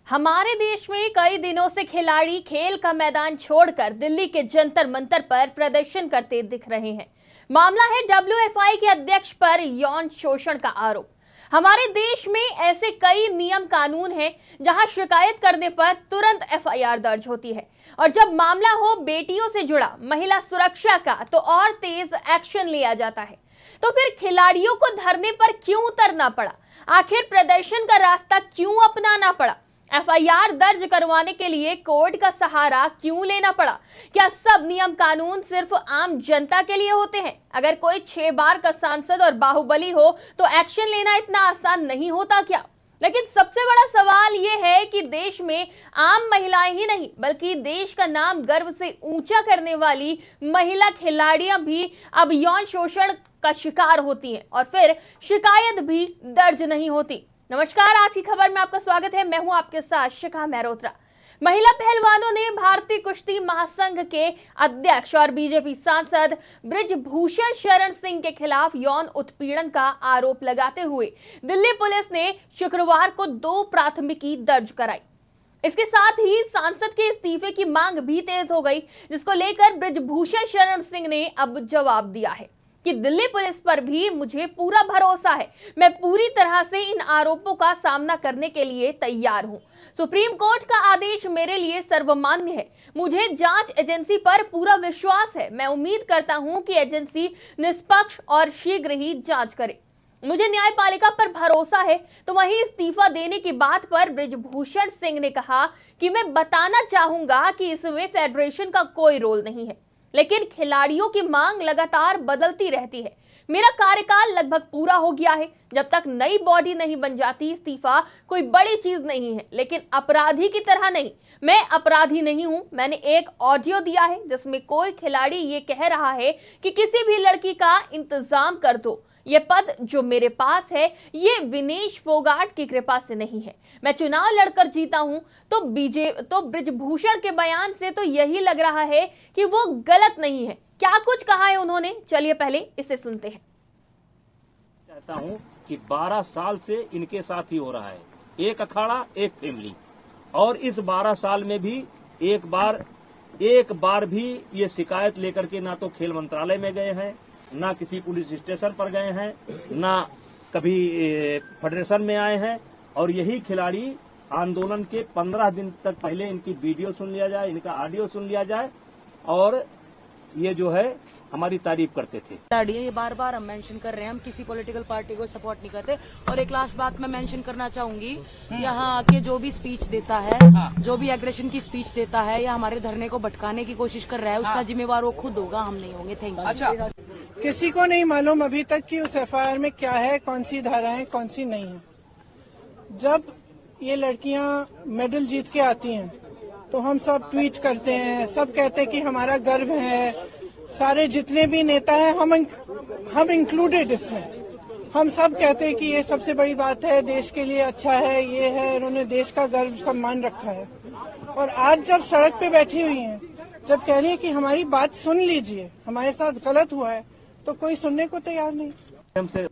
हमारे देश में कई दिनों से खिलाड़ी खेल का मैदान छोड़कर दिल्ली के जंतर मंतर पर प्रदर्शन करते दिख रहे हैं। मामला है डब्ल्यूएफआई के अध्यक्ष पर यौन शोषण का आरोप। हमारे देश में ऐसे कई नियम कानून हैं जहां शिकायत करने पर तुरंत एफआईआर दर्ज होती है और जब मामला हो बेटियों से जुड़ा, महिला सुरक्षा का, तो और तेज एक्शन लिया जाता है। तो फिर खिलाड़ियों को धरने पर क्यों उतरना पड़ा? आखिर प्रदर्शन का रास्ता क्यों अपनाना पड़ा? एफआईआर दर्ज करवाने के लिए कोर्ट का सहारा क्यों लेना पड़ा? क्या सब नियम कानून सिर्फ आम जनता के लिए होते हैं? अगर कोई 6 बार का सांसद और बाहुबली हो तो एक्शन लेना इतना आसान नहीं होता क्या? लेकिन सबसे बड़ा सवाल यह है कि देश में आम महिलाएं ही नहीं बल्कि देश का नाम गर्व से ऊंचा करने वाली महिला खिलाड़ियां भी अब यौन शोषण का शिकार होती हैं और फिर शिकायत भी दर्ज नहीं होती। नमस्कार, आज की खबर में आपका स्वागत है। मैं हूं आपके साथ शिखा मेहरोत्रा। महिला पहलवानों ने भारतीय कुश्ती महासंघ के अध्यक्ष और बीजेपी सांसद बृजभूषण शरण सिंह के खिलाफ यौन उत्पीड़न का आरोप लगाते हुए दिल्ली पुलिस ने शुक्रवार को 2 प्राथमिकी दर्ज कराई। इसके साथ ही सांसद के इस्तीफे की मांग भी तेज हो गई, जिसको लेकर बृजभूषण शरण सिंह ने अब जवाब दिया है कि दिल्ली पुलिस पर भी मुझे पूरा भरोसा है। मैं पूरी तरह से इन आरोपों का सामना करने के लिए तैयार हूं। सुप्रीम कोर्ट का आदेश मेरे लिए सर्वमान्य है। मुझे जांच एजेंसी पर पूरा विश्वास है। मैं उम्मीद करता हूं कि एजेंसी निष्पक्ष और शीघ्र ही जांच करे। मुझे न्यायपालिका पर भरोसा है। तो वहीं इस्तीफा देने की बात पर बृजभूषण सिंह ने कहा कि मैं बताना चाहूंगा कि इसमें फेडरेशन का कोई रोल नहीं है, लेकिन खिलाड़ियों की मांग लगातार बदलती रहती है। मेरा कार्यकाल लगभग पूरा हो गया है। जब तक नई बॉडी नहीं बन जाती, इस्तीफा कोई बड़ी चीज नहीं है, लेकिन अपराधी की तरह नहीं। मैं अपराधी नहीं हूं। मैंने एक ऑडियो दिया है जिसमें कोई खिलाड़ी ये कह रहा है कि किसी भी लड़की का इंतजाम कर दो। ये पद जो मेरे पास है, ये विनेश फोगाट की कृपा से नहीं है। मैं चुनाव लड़कर जीता हूं। तो बृजभूषण के बयान से तो यही लग रहा है कि वो गलत नहीं है। क्या कुछ कहा है उन्होंने, चलिए पहले इसे सुनते हैं। चाहता हूं कि 12 साल से इनके साथ ही हो रहा है, एक अखाड़ा एक फैमिली, और इस 12 साल में भी एक बार भी ये शिकायत लेकर के ना तो खेल मंत्रालय में गए हैं, ना किसी पुलिस स्टेशन पर गए हैं, ना कभी फेडरेशन में आए हैं। और यही खिलाड़ी आंदोलन के 15 दिन तक पहले इनकी वीडियो सुन लिया जाए, इनका ऑडियो सुन लिया जाए, और ये जो है हमारी तारीफ करते थे। ये बार बार हम मेंशन कर रहे हैं, हम किसी पॉलिटिकल पार्टी को सपोर्ट नहीं करते। और एक लास्ट बात मैं मेंशन करना चाहूंगी, यहाँ आके जो भी स्पीच देता है, जो भी एग्रेशन की स्पीच देता है या हमारे धरने को भटकाने की कोशिश कर रहा है, उसका जिम्मेवार वो खुद होगा, हम नहीं होंगे। Thank you. अच्छा, किसी को नहीं मालूम अभी तक कि उस एफआईआर में क्या है, कौन सी धाराएं कौन सी नहीं है। जब ये लड़कियां मेडल जीत के आती हैं तो हम सब ट्वीट करते हैं, सब कहते हैं कि हमारा गर्व है। सारे जितने भी नेता हैं, हम इंक्लूडेड इसमें, हम सब कहते हैं कि ये सबसे बड़ी बात है, देश के लिए अच्छा है, ये है, इन्होंने देश का गर्व सम्मान रखा है। और आज जब सड़क पे बैठी हुई हैं, जब कह रही है कि हमारी बात सुन लीजिए, हमारे साथ गलत हुआ है, तो कोई सुनने को तैयार नहीं।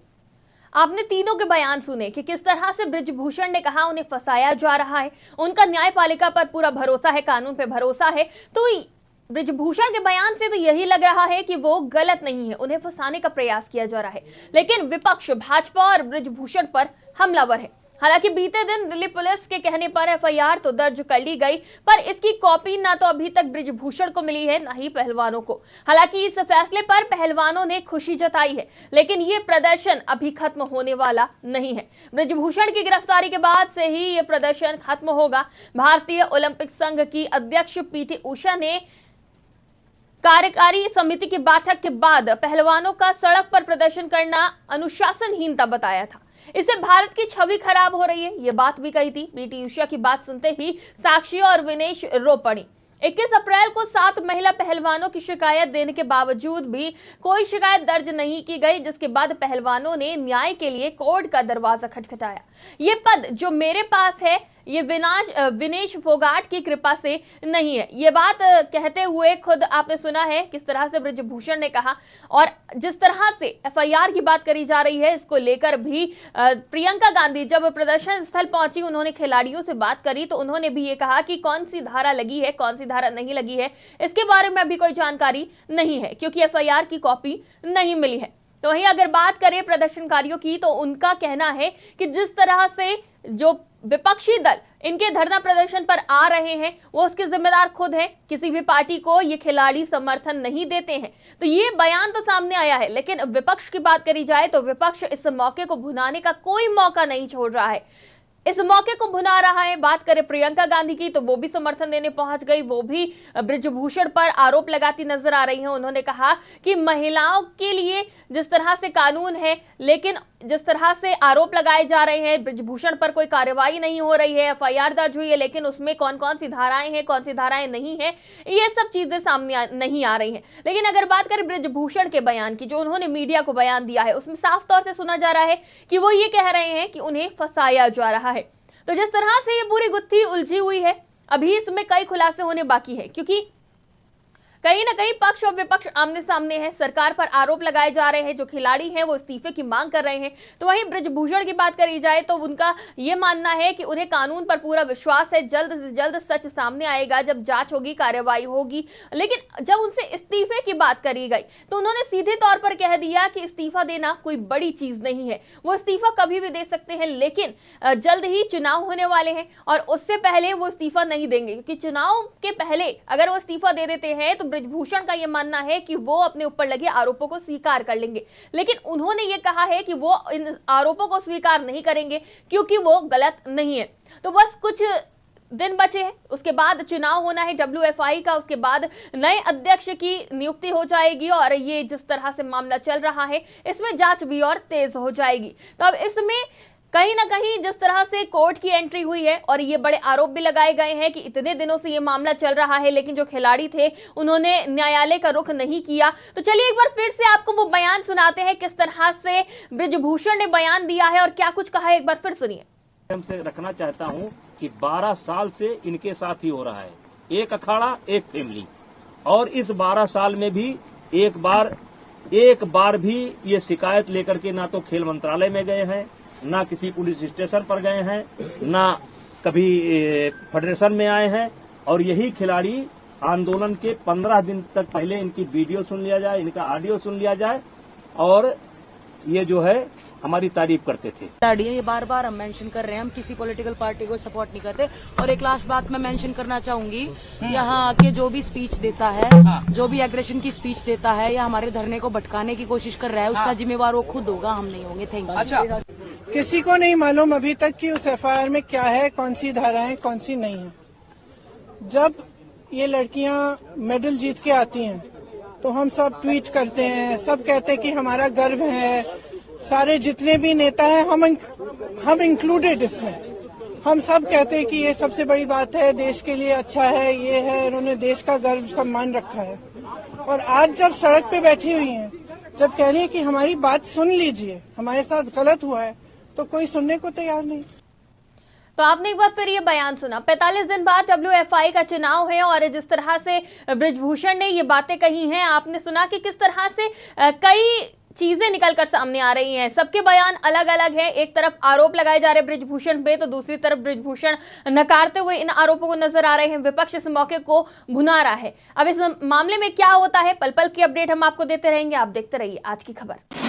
आपने तीनों के बयान सुने कि किस तरह से बृजभूषण ने कहा उन्हें फंसाया जा रहा है, उनका न्यायपालिका पर पूरा भरोसा है, कानून पे भरोसा है। तो बृजभूषण के बयान से तो यही लग रहा है कि वो गलत नहीं है, उन्हें फंसाने का प्रयास किया जा रहा है। लेकिन विपक्ष भाजपा और बृजभूषण पर हमलावर है। हालांकि बीते दिन दिल्ली पुलिस के कहने पर एफआईआर तो दर्ज कर ली गई, पर इसकी कॉपी ना तो अभी तक बृजभूषण को मिली है, ना ही पहलवानों को। हालांकि इस फैसले पर पहलवानों ने खुशी जताई है, लेकिन ये प्रदर्शन अभी खत्म होने वाला नहीं है। बृजभूषण की गिरफ्तारी के बाद से ही ये प्रदर्शन खत्म होगा। भारतीय ओलंपिक संघ की अध्यक्ष पीटी उषा ने कार्यकारी समिति की बैठक के बाद पहलवानों का सड़क पर प्रदर्शन करना अनुशासनहीनता बताया था। इससे भारत की छवि खराब हो रही है, ये बात भी कही थी। पीटी उषा की बात सुनते ही साक्षी और विनेश रो पड़ी। 21 अप्रैल को 7 महिला पहलवानों की शिकायत देने के बावजूद भी कोई शिकायत दर्ज नहीं की गई, जिसके बाद पहलवानों ने न्याय के लिए कोर्ट का दरवाजा खटखटाया। ये पद जो मेरे पास है, ये विनेश फोगाट की कृपा से नहीं है। ये बात कहते हुए खुद आपने सुना है किस तरह से ब्रजभूषण ने कहा। और जिस तरह से एफआईआर की बात करी जा रही है, इसको लेकर भी प्रियंका गांधी जब प्रदर्शन स्थल पहुंची, उन्होंने खिलाड़ियों से बात करी तो उन्होंने भी ये कहा कि कौन सी धारा लगी है, कौन सी धारा नहीं लगी है, इसके बारे में अभी कोई जानकारी नहीं है, क्योंकि एफआईआर की कॉपी नहीं मिली है। तो वहीं अगर बात करें प्रदर्शनकारियों की, तो उनका कहना है कि जिस तरह से जो विपक्षी दल इनके धरना प्रदर्शन पर आ रहे हैं, वो उसके जिम्मेदार खुद हैं। किसी भी पार्टी को ये खिलाड़ी समर्थन नहीं देते हैं। तो ये बयान तो सामने आया है, लेकिन विपक्ष की बात करी जाए तो विपक्ष इस मौके को भुनाने का कोई मौका नहीं छोड़ रहा है, इस मौके को भुना रहा है। बात करें प्रियंका गांधी की, तो वो भी समर्थन देने पहुंच गई, वो भी ब्रजभूषण पर आरोप लगाती नजर आ रही हैं। उन्होंने कहा कि महिलाओं के लिए जिस तरह से कानून है, लेकिन जिस तरह से आरोप लगाए जा रहे हैं, ब्रजभूषण पर कोई कार्रवाई नहीं हो रही है, एफआईआर दर्ज हुई है, लेकिन उसमें कौन कौन सी धाराएं हैं, कौन सी धाराएं नहीं है, ये सब चीजें सामने नहीं आ रही हैं। लेकिन अगर बात करें ब्रजभूषण के बयान की, जो उन्होंने मीडिया को बयान दिया है, उसमें साफ तौर से सुना जा रहा है कि वो ये कह रहे हैं कि उन्हें फंसाया जा रहा है। तो जिस तरह से ये पूरी गुत्थी उलझी हुई है, अभी इसमें कई खुलासे होने बाकी है, क्योंकि कहीं ना कहीं पक्ष और विपक्ष आमने सामने है। सरकार पर आरोप लगाए जा रहे हैं, जो खिलाड़ी हैं वो इस्तीफे की मांग कर रहे हैं। तो वहीं ब्रजभूषण की बात करी जाए तो उनका ये मानना है कि उन्हें कानून पर पूरा विश्वास है, जल्द से जल्द सच सामने आएगा, जब जांच होगी, कार्रवाई होगी। लेकिन जब उनसे इस्तीफे की बात करी गई तो उन्होंने सीधे तौर पर कह दिया कि इस्तीफा देना कोई बड़ी चीज नहीं है, वो इस्तीफा कभी भी दे सकते हैं, लेकिन जल्द ही चुनाव होने वाले हैं और उससे पहले वो इस्तीफा नहीं देंगे, क्योंकि चुनाव के पहले अगर वो इस्तीफा दे देते हैं तो ब्रजभूषण का यह मानना है कि वो अपने ऊपर लगे आरोपों को स्वीकार कर लेंगे। लेकिन उन्होंने ये कहा है कि वो इन आरोपों को स्वीकार नहीं करेंगे, क्योंकि वो गलत नहीं है। तो बस कुछ दिन बचे हैं, उसके बाद चुनाव होना है WFI का, उसके बाद नए अध्यक्ष की नियुक्ति हो जाएगी और ये जिस तरह से मामला चल रहा है, इसमें जांच भी और तेज हो जाएगी। तो अब इसमें कहीं ना कहीं जिस तरह से कोर्ट की एंट्री हुई है और ये बड़े आरोप भी लगाए गए हैं कि इतने दिनों से ये मामला चल रहा है, लेकिन जो खिलाड़ी थे उन्होंने न्यायालय का रुख नहीं किया। तो चलिए एक बार फिर से आपको वो बयान सुनाते हैं, किस तरह से ब्रजभूषण ने बयान दिया है और क्या कुछ कहा है, एक बार फिर सुनिए। से रखना चाहता हूं कि 12 साल से इनके साथ ही हो रहा है, एक अखाड़ा एक फैमिली, और इस 12 साल में भी एक बार भी ये शिकायत लेकर के ना तो खेल मंत्रालय में गए हैं, ना किसी पुलिस स्टेशन पर गए हैं, ना कभी फेडरेशन में आए हैं। और यही खिलाड़ी आंदोलन के 15 दिन तक पहले इनकी वीडियो सुन लिया जाए, इनका ऑडियो सुन लिया जाए, और ये जो है हमारी तारीफ करते थे। ये बार बार हम मेंशन कर रहे हैं, हम किसी पॉलिटिकल पार्टी को सपोर्ट नहीं करते। और एक लास्ट बात मैं मेंशन करना चाहूंगी, यहाँ आके जो भी स्पीच देता है, जो भी एग्रेशन की स्पीच देता है या हमारे धरने को भटकाने की कोशिश कर रहा है, उसका जिम्मेवार वो खुद होगा, हम नहीं होंगे। Thank you. अच्छा, किसी को नहीं मालूम अभी तक कि उस एफआईआर में क्या है, कौन सी धाराएं, कौन सी नहीं है। जब ये लड़कियां मेडल जीत के आती हैं तो हम सब ट्वीट करते हैं, सब कहते हैं कि हमारा गर्व है। सारे जितने भी नेता हैं, हम इंक्लूडेड इसमें, हम सब कहते हैं कि ये सबसे बड़ी बात है, देश के लिए अच्छा है, ये है, इन्होंने देश का गर्व सम्मान रखा है। और आज जब सड़क पे बैठी हुई हैं, जब कह रही है कि हमारी बात सुन लीजिए, हमारे साथ गलत हुआ है, तो कोई सुनने को तैयार नहीं। तो आपने एक बार फिर ये बयान सुना, 45 दिन बाद WFI का चुनाव है और जिस तरह से ब्रजभूषण ने ये बातें कही हैं, आपने सुना कि किस तरह से कई चीजें निकलकर सामने आ रही हैं। सबके बयान अलग अलग है। एक तरफ आरोप लगाए जा रहे हैं ब्रजभूषण पे, तो दूसरी तरफ ब्रजभूषण नकारते हुए इन आरोपों को नजर आ रहे हैं। विपक्ष इस मौके को भुना रहा है। अब इस मामले में क्या होता है, पल पल की अपडेट हम आपको देते रहेंगे। आप देखते रहिए आज की खबर।